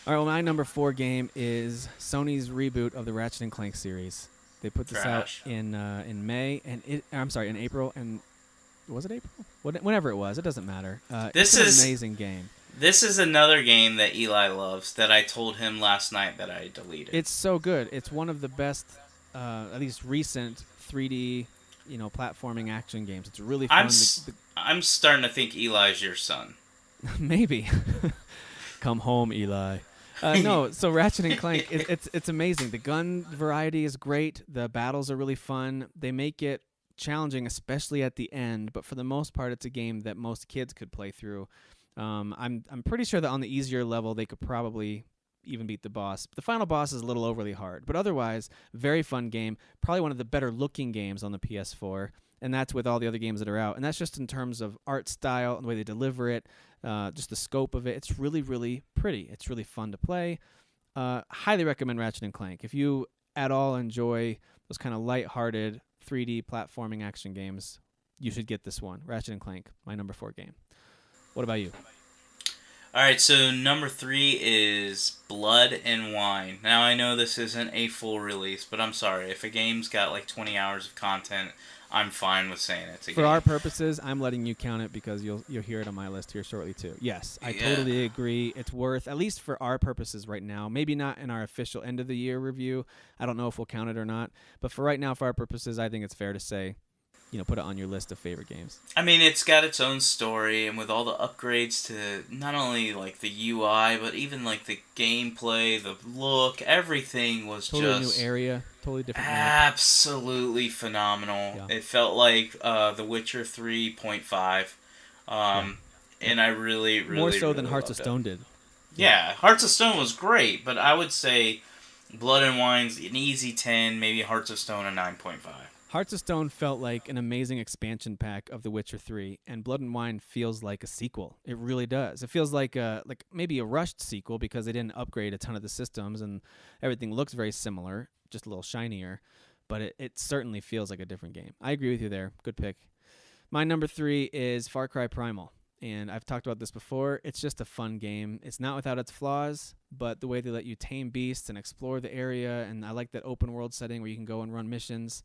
All right, well, my number 4 game is Sony's reboot of the Ratchet & Clank series. They put this out in May, and in April, and was it April? Whenever it was, it doesn't matter. It's an amazing game. This is another game that Eli loves that I told him last night that I deleted. It's so good. It's one of the best, at least recent 3D, platforming action games. It's really fun. I'm starting to think Eli's your son. Maybe. Come home, Eli. No, so Ratchet & Clank, it's amazing. The gun variety is great. The battles are really fun. They make it challenging, especially at the end, but for the most part, it's a game that most kids could play through. I'm pretty sure that on the easier level, they could probably even beat the boss. The final boss is a little overly hard, but otherwise, very fun game. Probably one of the better looking games on the PS4, and that's with all the other games that are out. And that's just in terms of art style and the way they deliver it, just the scope of it. It's really, really pretty. It's really fun to play. Highly recommend Ratchet & Clank. If you at all enjoy those kind of light-hearted 3D platforming action games, you should get this one. Ratchet & Clank, my number 4 game. What about you? Alright, so number 3 is Blood and Wine. Now, I know this isn't a full release, but I'm sorry. If a game's got like 20 hours of content, I'm fine with saying it's a game. For our purposes, I'm letting you count it because you'll hear it on my list here shortly too. Yes, I totally agree. It's worth, at least for our purposes right now, maybe not in our official end of the year review. I don't know if we'll count it or not. But for right now, for our purposes, I think it's fair to say, put it on your list of favorite games. I mean, it's got its own story, and with all the upgrades to not only like the UI, but even like the gameplay, the look, everything was totally just new area, totally different map. Absolutely phenomenal. Yeah. It felt like The Witcher 3.5, and I really, really more so really than Hearts of Stone did. Yeah, Hearts of Stone was great, but I would say Blood and Wine's an easy 10, maybe Hearts of Stone a 9.5. Hearts of Stone felt like an amazing expansion pack of The Witcher 3, and Blood and Wine feels like a sequel. It really does. It feels like maybe a rushed sequel because they didn't upgrade a ton of the systems, and everything looks very similar, just a little shinier, but it certainly feels like a different game. I agree with you there. Good pick. My number 3 is Far Cry Primal, and I've talked about this before. It's just a fun game. It's not without its flaws, but the way they let you tame beasts and explore the area, and I like that open world setting where you can go and run missions.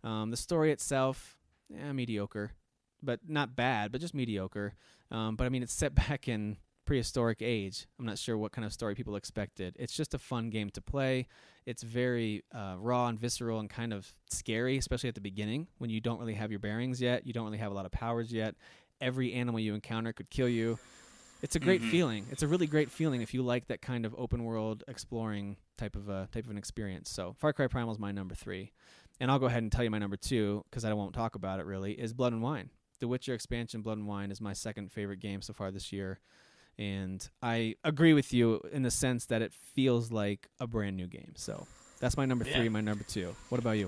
The story itself, mediocre, but not bad, but just mediocre. But I mean, it's set back in prehistoric age. I'm not sure what kind of story people expected. It's just a fun game to play. It's very raw and visceral and kind of scary, especially at the beginning when you don't really have your bearings yet. You don't really have a lot of powers yet. Every animal you encounter could kill you. It's a great feeling. It's a really great feeling if you like that kind of open world exploring type of an experience. So Far Cry Primal is my number 3. And I'll go ahead and tell you my number 2, because I won't talk about it really, is Blood and Wine. The Witcher expansion Blood and Wine is my second favorite game so far this year. And I agree with you in the sense that it feels like a brand new game. So that's my number 3, my number 2. What about you?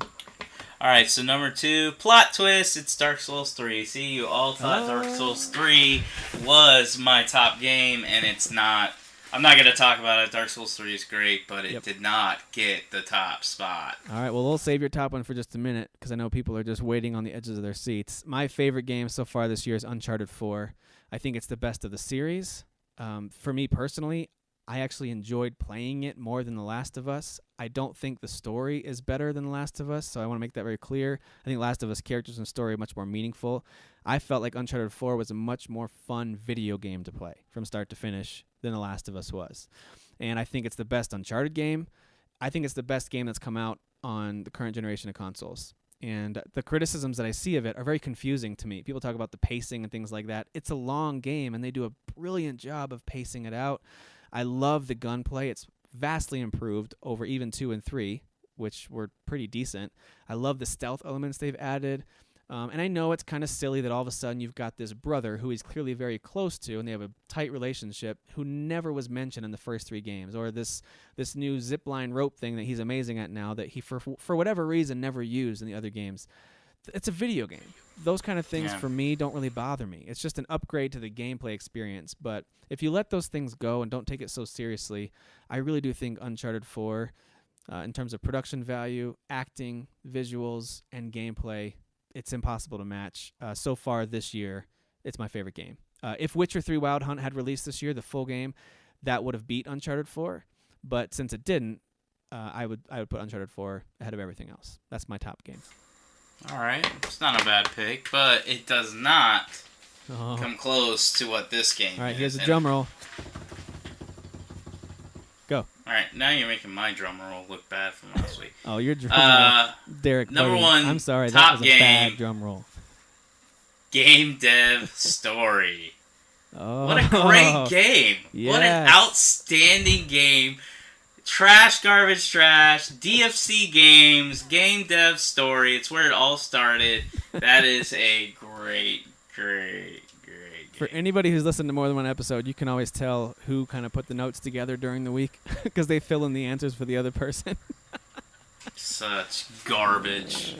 All right, so number 2, plot twist, it's Dark Souls 3. See, you all thought Dark Souls 3 was my top game, and it's not. I'm not going to talk about it. Dark Souls 3 is great, but it did not get the top spot. All right, well, we'll save your top one for just a minute, because I know people are just waiting on the edges of their seats. My favorite game so far this year is Uncharted 4. I think it's the best of the series. For me personally, I actually enjoyed playing it more than The Last of Us. I don't think the story is better than The Last of Us, so I want to make that very clear. I think Last of Us characters and story are much more meaningful. I felt like Uncharted 4 was a much more fun video game to play from start to finish than The Last of Us was. And I think it's the best Uncharted game. I think it's the best game that's come out on the current generation of consoles. And the criticisms that I see of it are very confusing to me. People talk about the pacing and things like that. It's a long game, and they do a brilliant job of pacing it out. I love the gunplay. It's vastly improved over even 2 and 3, which were pretty decent. I love the stealth elements they've added. And I know it's kind of silly that all of a sudden you've got this brother who he's clearly very close to, and they have a tight relationship, who never was mentioned in the first 3 games, or this new zipline rope thing that he's amazing at now that he, for whatever reason, never used in the other games. It's a video game. Those kind of things for me don't really bother me. It's just an upgrade to the gameplay experience. But if you let those things go and don't take it so seriously, I really do think Uncharted 4, in terms of production value, acting, visuals, and gameplay, it's impossible to match. So far this year, it's my favorite game. If Witcher 3 Wild Hunt had released this year, the full game, that would have beat Uncharted 4. But since it didn't, I would put Uncharted 4 ahead of everything else. That's my top game. All right, it's not a bad pick, but it does not come close to what this game is. All right, here's a drum roll. Go. All right, now you're making my drum roll look bad from last week. Oh, your drum roll. Derek. Number Cody. 1, I'm sorry, top that was game, a bad drum roll. Game dev story. Oh, what a great game. Yes. What an outstanding game. Trash, garbage, trash, DFC games, game dev story. It's where it all started. That is a great game. For anybody who's listened to more than one episode, you can always tell who kind of put the notes together during the week because they fill in the answers for the other person. Such garbage.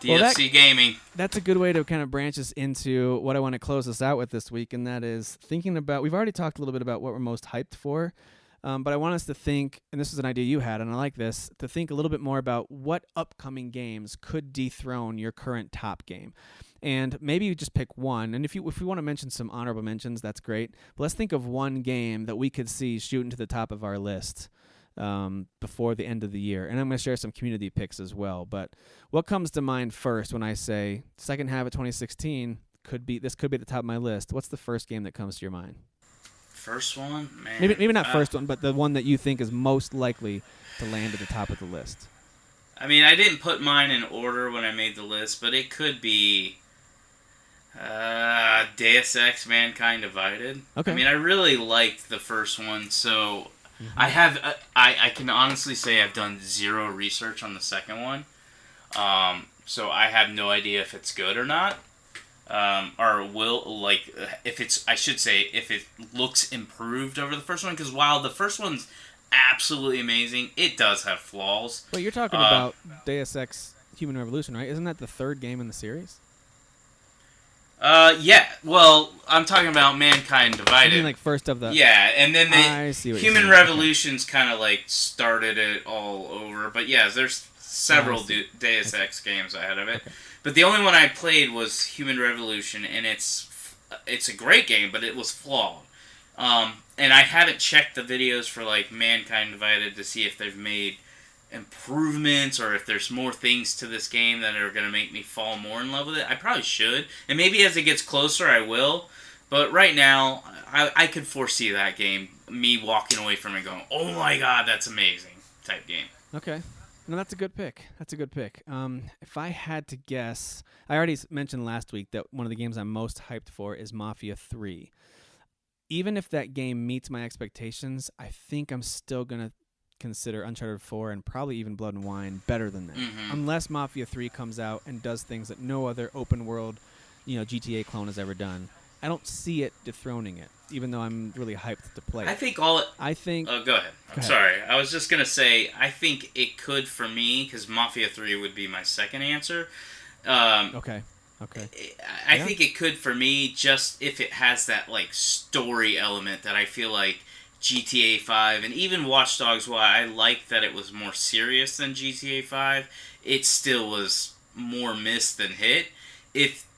Well, DFC gaming. That's a good way to kind of branch us into what I want to close us out with this week, and that is thinking about, we've already talked a little bit about what we're most hyped for, but I want us to think, and this is an idea you had, and I like this, to think a little bit more about what upcoming games could dethrone your current top game. And maybe you just pick one, and if we want to mention some honorable mentions, that's great, but let's think of one game that we could see shooting to the top of our list before the end of the year. And I'm going to share some community picks as well, but what comes to mind first when I say second half of 2016 this could be at the top of my list? What's the first game that comes to your mind? First one? Man. Maybe not first one, but the one that you think is most likely to land at the top of the list. I mean, I didn't put mine in order when I made the list, but it could be Deus Ex Mankind Divided. Okay. I mean, I really liked the first one, so I have I can honestly say I've done zero research on the second one. So I have no idea if it's good or not. If it looks improved over the first one, because while the first one's absolutely amazing, it does have flaws. Wait, you're talking about Deus Ex Human Revolution, right? Isn't that the third game in the series? Yeah. Well, I'm talking about Mankind Divided. I mean, like first of the... Yeah, and then I see what Human you're saying. Revolution's kind of like started it all over. But yeah, there's several Deus Ex games ahead of it. Okay. But the only one I played was Human Revolution, and it's a great game, but it was flawed. And I haven't checked the videos for like Mankind Divided to see if they've made improvements or if there's more things to this game that are going to make me fall more in love with it. I probably should, and maybe as it gets closer I will. But right now, I could foresee that game, me walking away from it going, oh my god, that's amazing, type game. Okay. No, that's a good pick. That's a good pick. If I had to guess, I already mentioned last week that one of the games I'm most hyped for is Mafia 3. Even if that game meets my expectations, I think I'm still going to consider Uncharted 4 and probably even Blood and Wine better than that. Unless Mafia 3 comes out and does things that no other open world, GTA clone has ever done. I don't see it dethroning it, even though I'm really hyped to play it. I think... Oh, go ahead. I'm sorry. I was just going to say, I think it could for me, because Mafia 3 would be my second answer. Okay. I think it could for me, just if it has that, like, story element that I feel like GTA 5, and even Watch Dogs, while I like that it was more serious than GTA 5, it still was more miss than hit.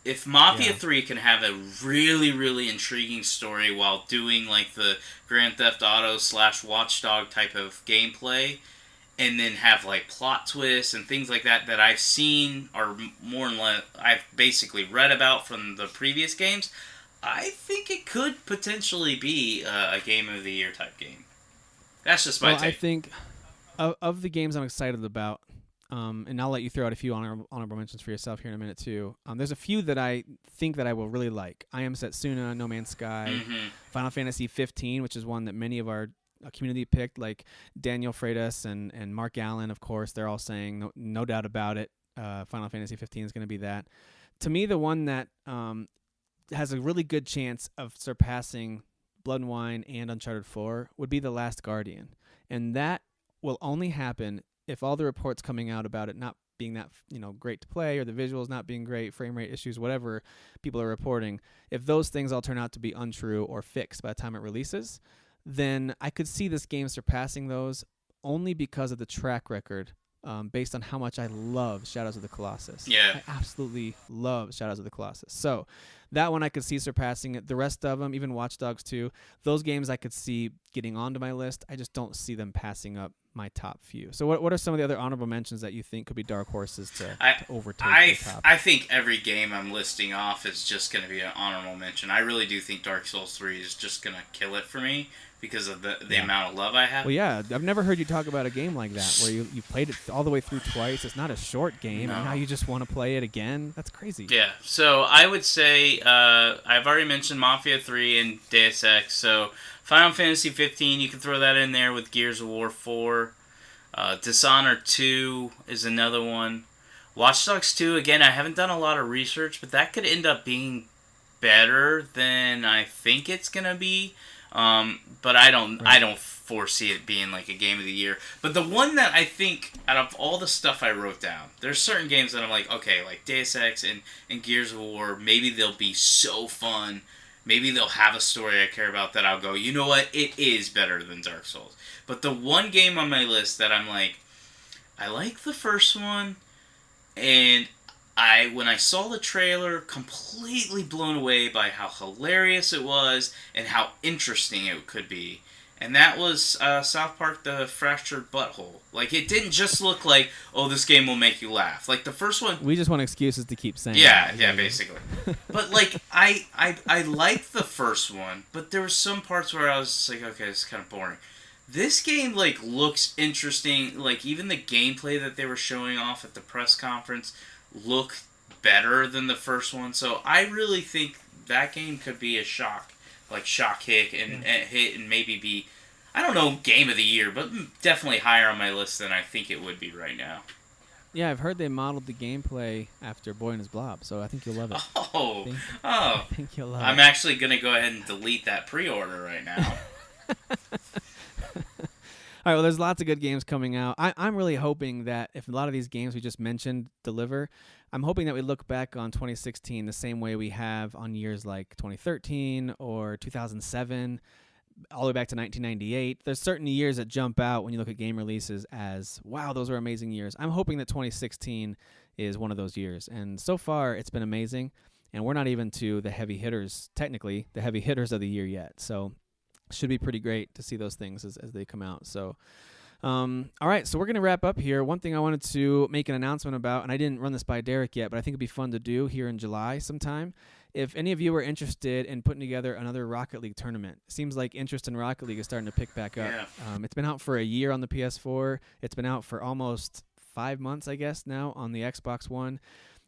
If Mafia 3 can have a really, really intriguing story while doing like the Grand Theft Auto / Watch Dog type of gameplay, and then have like plot twists and things like that I've seen or more and less I've basically read about from the previous games, I think it could potentially be a Game of the Year type game. That's just my take. I think of the games I'm excited about, and I'll let you throw out a few honorable mentions for yourself here in a minute too. There's a few that I think that I will really like. I Am Setsuna, No Man's Sky, Final Fantasy 15, which is one that many of our community picked, like Daniel Freitas and Mark Allen, of course. They're all saying, no doubt about it, Final Fantasy 15 is going to be that. To me, the one that has a really good chance of surpassing Blood and Wine and Uncharted 4 would be The Last Guardian. And that will only happen if all the reports coming out about it not being that great to play, or the visuals not being great, frame rate issues, whatever people are reporting, if those things all turn out to be untrue or fixed by the time it releases, then I could see this game surpassing those only because of the track record, based on how much I love Shadows of the Colossus. Yeah. I absolutely love Shadows of the Colossus. So that one I could see surpassing it. The rest of them, even Watch Dogs 2, those games I could see getting onto my list. I just don't see them passing up my top few. So what are some of the other honorable mentions that you think could be dark horses to overtake the top? I think every game I'm listing off is just going to be an honorable mention. I really do think Dark Souls 3 is just going to kill it for me because of the amount of love I have. Well, yeah, I've never heard you talk about a game like that where you played it all the way through twice. It's not a short game, and now you just want to play it again. That's crazy. Yeah, so I would say I've already mentioned Mafia 3 and Deus Ex, so Final Fantasy 15, you can throw that in there with Gears of War 4. Dishonored 2 is another one. Watch Dogs 2, again, I haven't done a lot of research, but that could end up being better than I think it's going to be. But I don't foresee it being like a Game of the Year. But the one that I think, out of all the stuff I wrote down, there's certain games that I'm like, okay, like Deus Ex and Gears of War, maybe they'll be so fun. Maybe they'll have a story I care about that I'll go, you know what, it is better than Dark Souls. But the one game on my list that I'm like, I like the first one, and when I saw the trailer, completely blown away by how hilarious it was and how interesting it could be. And that was South Park: The Fractured Butthole. Like, it didn't just look like, oh, this game will make you laugh. Like, the first one... We just want excuses to keep saying Yeah, basically. But, like, I liked the first one, but there were some parts where I was just like, okay, this is kind of boring. This game, like, looks interesting. Like, even the gameplay that they were showing off at the press conference looked better than the first one. So I really think that game could be a shock hit and maybe be, I don't know, Game of the Year, but definitely higher on my list than I think it would be right now. Yeah, I've heard they modeled the gameplay after Boy and His Blob, so I think you'll love it. I think you'll love it. I'm actually going to go ahead and delete that pre-order right now. All right, well, there's lots of good games coming out. I'm really hoping that if a lot of these games we just mentioned deliver, I'm hoping that we look back on 2016 the same way we have on years like 2013 or 2007, all the way back to 1998. There's certain years that jump out when you look at game releases as, wow, those were amazing years. I'm hoping that 2016 is one of those years. And so far, it's been amazing. And we're not even to the heavy hitters, technically, the heavy hitters of the year yet. So should be pretty great to see those things as they come out. So All right, so we're going to wrap up here. One thing I wanted to make an announcement about, and I didn't run this by Derek yet, but I think it'd be fun to do here in July sometime. If any of you are interested in putting together another Rocket League tournament, it seems like interest in Rocket League is starting to pick back up. Yeah. It's been out for a year on the PS4. It's been out for almost 5 months, I guess, now on the Xbox One,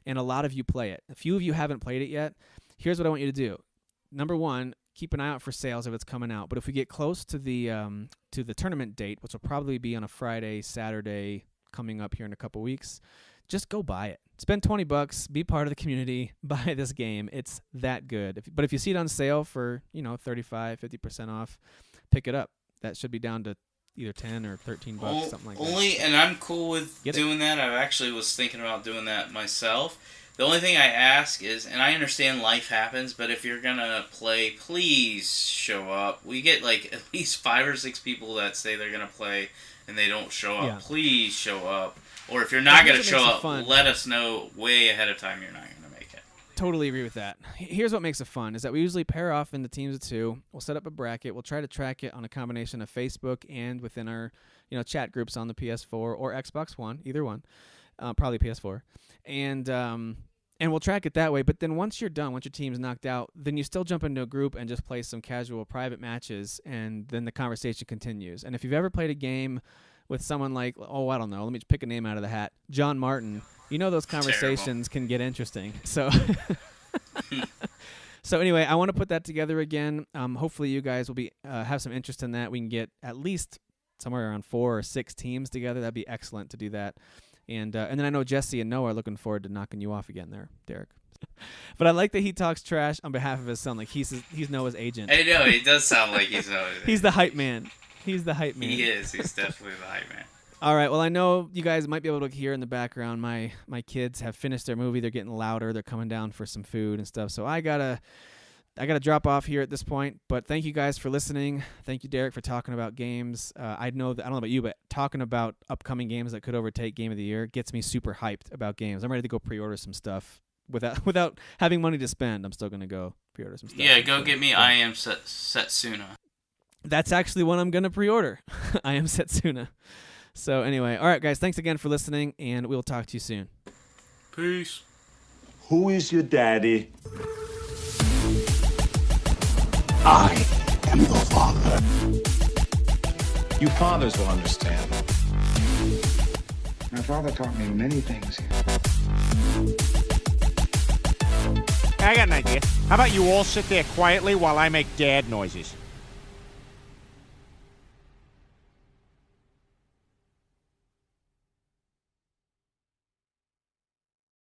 and a lot of you play it. A few of you haven't played it yet. Here's what I want you to do. Number one, keep an eye out for sales if it's coming out. But if we get close to the tournament date, which will probably be on a Friday, Saturday, coming up here in a couple weeks, just go buy it. Spend $20, be part of the community, buy this game. It's that good. But if you see it on sale for, 35, 50% off, pick it up. That should be down to either 10 or 13 bucks, something like that. And I'm cool with doing that. I actually was thinking about doing that myself. The only thing I ask is, and I understand life happens, but if you're gonna play, please show up. We get like at least 5 or 6 people that say they're gonna play and they don't show up. Yeah. Please show up. Or if you're not gonna show up, let us know way ahead of time you're not gonna make it. Totally agree with that. Here's what makes it fun, is that we usually pair off into teams of 2. We'll set up a bracket. We'll try to track it on a combination of Facebook and within our chat groups on the PS4 or Xbox One, either one. Probably PS4. And we'll track it that way. But then once you're done, once your team's knocked out, then you still jump into a group and just play some casual private matches, and then the conversation continues. And if you've ever played a game with someone like, I don't know, let me pick a name out of the hat, John Martin, those conversations can get interesting. So so anyway, I want to put that together again. Hopefully you guys will be have some interest in that. We can get at least somewhere around 4 or 6 teams together. That'd be excellent to do that. And then I know Jesse and Noah are looking forward to knocking you off again there, Derek. But I like that he talks trash on behalf of his son, like he's Noah's agent. I know, he does sound like he's Noah's agent. He's the hype man. He's the hype man. He is. He's definitely the hype man. All right. Well, I know you guys might be able to hear in the background my kids have finished their movie. They're getting louder. They're coming down for some food and stuff. So I gotta drop off here at this point. But thank you guys for listening. Thank you, Derek, for talking about games. I don't know about you, but talking about upcoming games that could overtake Game of the Year gets me super hyped about games. I'm ready to go pre-order some stuff without having money to spend. I'm still gonna go pre-order some stuff. Yeah, go get me I Am Setsuna. That's actually what I'm gonna pre-order. I Am Setsuna. So anyway, all right, guys. Thanks again for listening, and we'll talk to you soon. Peace. Who is your daddy? I am your father. You fathers will understand. My father taught me many things. I got an idea. How about you all sit there quietly while I make dad noises?